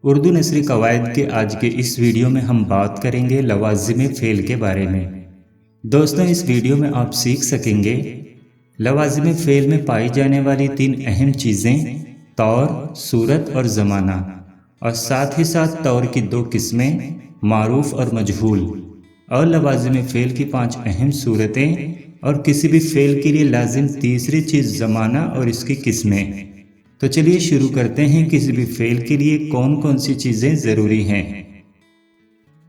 اردو نثری قواعد کے آج کے اس ویڈیو میں ہم بات کریں گے لوازم فعل کے بارے میں۔ دوستوں، اس ویڈیو میں آپ سیکھ سکیں گے لوازم فعل میں پائی جانے والی 3 اہم چیزیں: طور، صورت اور زمانہ، اور ساتھ ہی ساتھ طور کی 2 قسمیں، معروف اور مجہول، اور لوازم فعل کی 5 اہم صورتیں، اور کسی بھی فعل کے لیے لازم تیسری چیز زمانہ اور اس کی قسمیں۔ تو چلیے شروع کرتے ہیں۔ کسی بھی فعل کے لیے کون کون سی چیزیں ضروری ہیں؟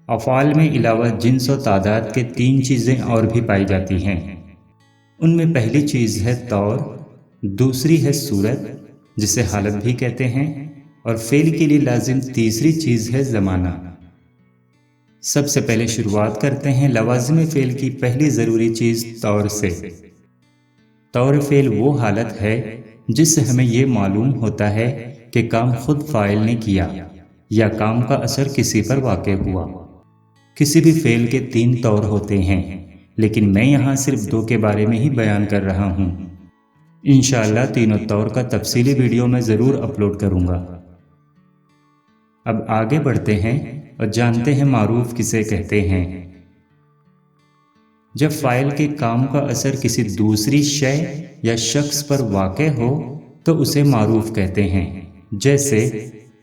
افعال میں علاوہ جنس و تعداد کے 3 چیزیں اور بھی پائی جاتی ہیں۔ ان میں پہلی چیز ہے طور، دوسری ہے صورت جسے حالت بھی کہتے ہیں، اور فعل کے لیے لازم تیسری چیز ہے زمانہ۔ سب سے پہلے شروعات کرتے ہیں لوازم فعل کی پہلی ضروری چیز طور سے۔ طور فعل وہ حالت ہے جس سے ہمیں یہ معلوم ہوتا ہے کہ کام خود فاعل نے کیا یا کام کا اثر کسی پر واقع ہوا۔ کسی بھی فعل کے 3 طور ہوتے ہیں، لیکن میں یہاں صرف 2 کے بارے میں ہی بیان کر رہا ہوں۔ انشاءاللہ تینوں طور کا تفصیلی ویڈیو میں ضرور اپلوڈ کروں گا۔ اب آگے بڑھتے ہیں اور جانتے ہیں معروف کسے کہتے ہیں۔ جب فاعل کے کام کا اثر کسی دوسری شے یا شخص پر واقع ہو تو اسے معروف کہتے ہیں۔ جیسے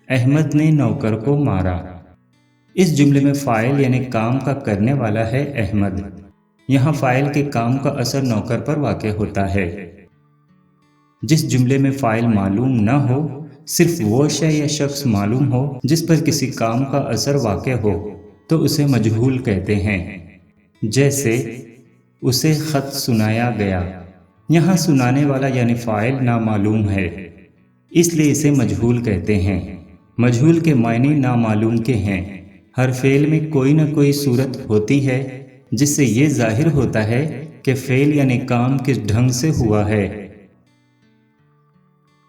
احمد نے نوکر کو مارا۔ اس جملے میں فاعل یعنی کام کا کرنے والا ہے احمد۔ یہاں فاعل کے کام کا اثر نوکر پر واقع ہوتا ہے۔ جس جملے میں فاعل معلوم نہ ہو، صرف وہ شے یا شخص معلوم ہو جس پر کسی کام کا اثر واقع ہو تو اسے مجہول کہتے ہیں۔ جیسے اسے خط سنایا گیا۔ یہاں سنانے والا یعنی فاعل نامعلوم ہے، اس لیے اسے مجہول کہتے ہیں۔ مجہول کے معنی نامعلوم کے ہیں۔ ہر فعل میں کوئی نہ کوئی صورت ہوتی ہے جس سے یہ ظاہر ہوتا ہے کہ فعل یعنی کام کس ڈھنگ سے ہوا ہے۔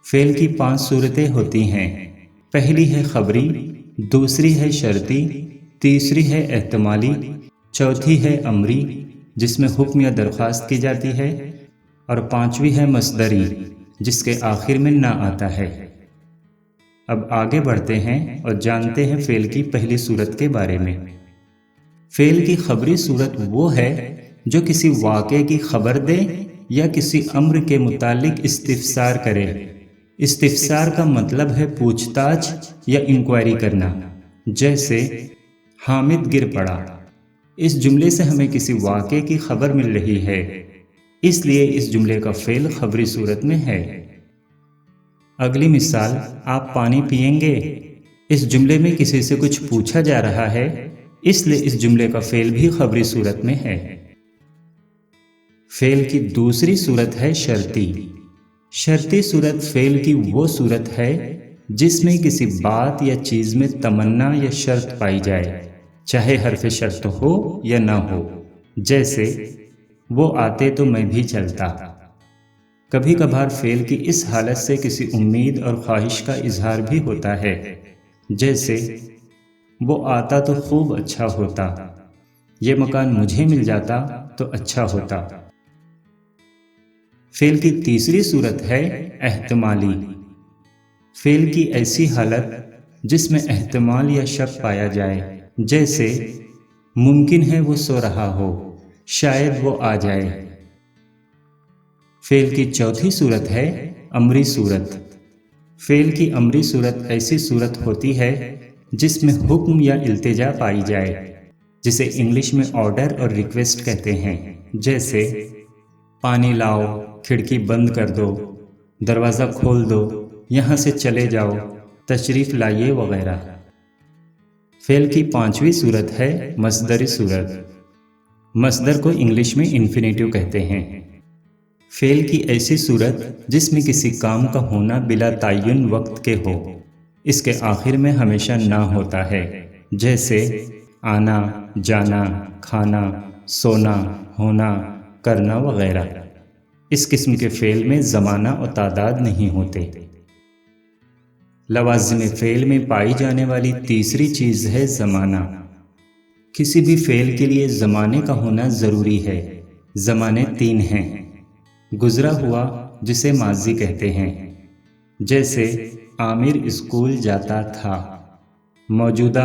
فعل کی 5 صورتیں ہوتی ہیں۔ پہلی ہے خبری، دوسری ہے شرطی، تیسری ہے احتمالی، چوتھی ہے امری جس میں حکم یا درخواست کی جاتی ہے، اور 5ویں ہے مصدری جس کے آخر میں نہ آتا ہے۔ اب آگے بڑھتے ہیں اور جانتے ہیں فعل کی پہلی صورت کے بارے میں۔ فعل کی خبری صورت وہ ہے جو کسی واقعے کی خبر دے یا کسی امر کے متعلق استفسار کرے۔ استفسار کا مطلب ہے پوچھ تاچھ یا انکوائری کرنا۔ جیسے حامد گر پڑا۔ اس جملے سے ہمیں کسی واقعے کی خبر مل رہی ہے، اس لیے اس جملے کا فعل خبری صورت میں ہے۔ اگلی مثال، آپ پانی پئیں گے۔ اس جملے میں کسی سے کچھ پوچھا جا رہا ہے، اس لیے اس جملے کا فعل بھی خبری صورت میں ہے۔ فعل کی دوسری صورت ہے شرطی۔ شرطی صورت فعل کی وہ صورت ہے جس میں کسی بات یا چیز میں تمنا یا شرط پائی جائے، چاہے حرف شرط ہو یا نہ ہو۔ جیسے وہ آتے تو میں بھی چلتا۔ کبھی کبھار فعل کی اس حالت سے کسی امید اور خواہش کا اظہار بھی ہوتا ہے۔ جیسے وہ آتا تو خوب اچھا ہوتا، یہ مکان مجھے مل جاتا تو اچھا ہوتا۔ فعل کی تیسری صورت ہے احتمالی۔ فعل کی ایسی حالت جس میں احتمال یا شک پایا جائے، جیسے ممکن ہے وہ سو رہا ہو، شاید وہ آ جائے۔ فعل کی چوتھی صورت ہے امری صورت۔ فعل کی امری صورت ایسی صورت ہوتی ہے جس میں حکم یا التجا پائی جائے، جسے انگلش میں آرڈر اور ریکویسٹ کہتے ہیں۔ جیسے پانی لاؤ، کھڑکی بند کر دو، دروازہ کھول دو، یہاں سے چلے جاؤ، تشریف لائیے وغیرہ۔ فعل کی 5ویں صورت ہے مصدری صورت۔ مصدر کو انگلش میں انفینیٹیو کہتے ہیں۔ فعل کی ایسی صورت جس میں کسی کام کا ہونا بلا تعین وقت کے ہو، اس کے آخر میں ہمیشہ نہ ہوتا ہے۔ جیسے آنا، جانا، کھانا، سونا، ہونا، کرنا وغیرہ۔ اس قسم کے فعل میں زمانہ اور تعداد نہیں ہوتے۔ لوازم فعل میں پائی جانے والی تیسری چیز ہے زمانہ۔ کسی بھی فعل کے لیے زمانے کا ہونا ضروری ہے۔ زمانے 3 ہیں۔ گزرا ہوا جسے ماضی کہتے ہیں، جیسے عامر اسکول جاتا تھا۔ موجودہ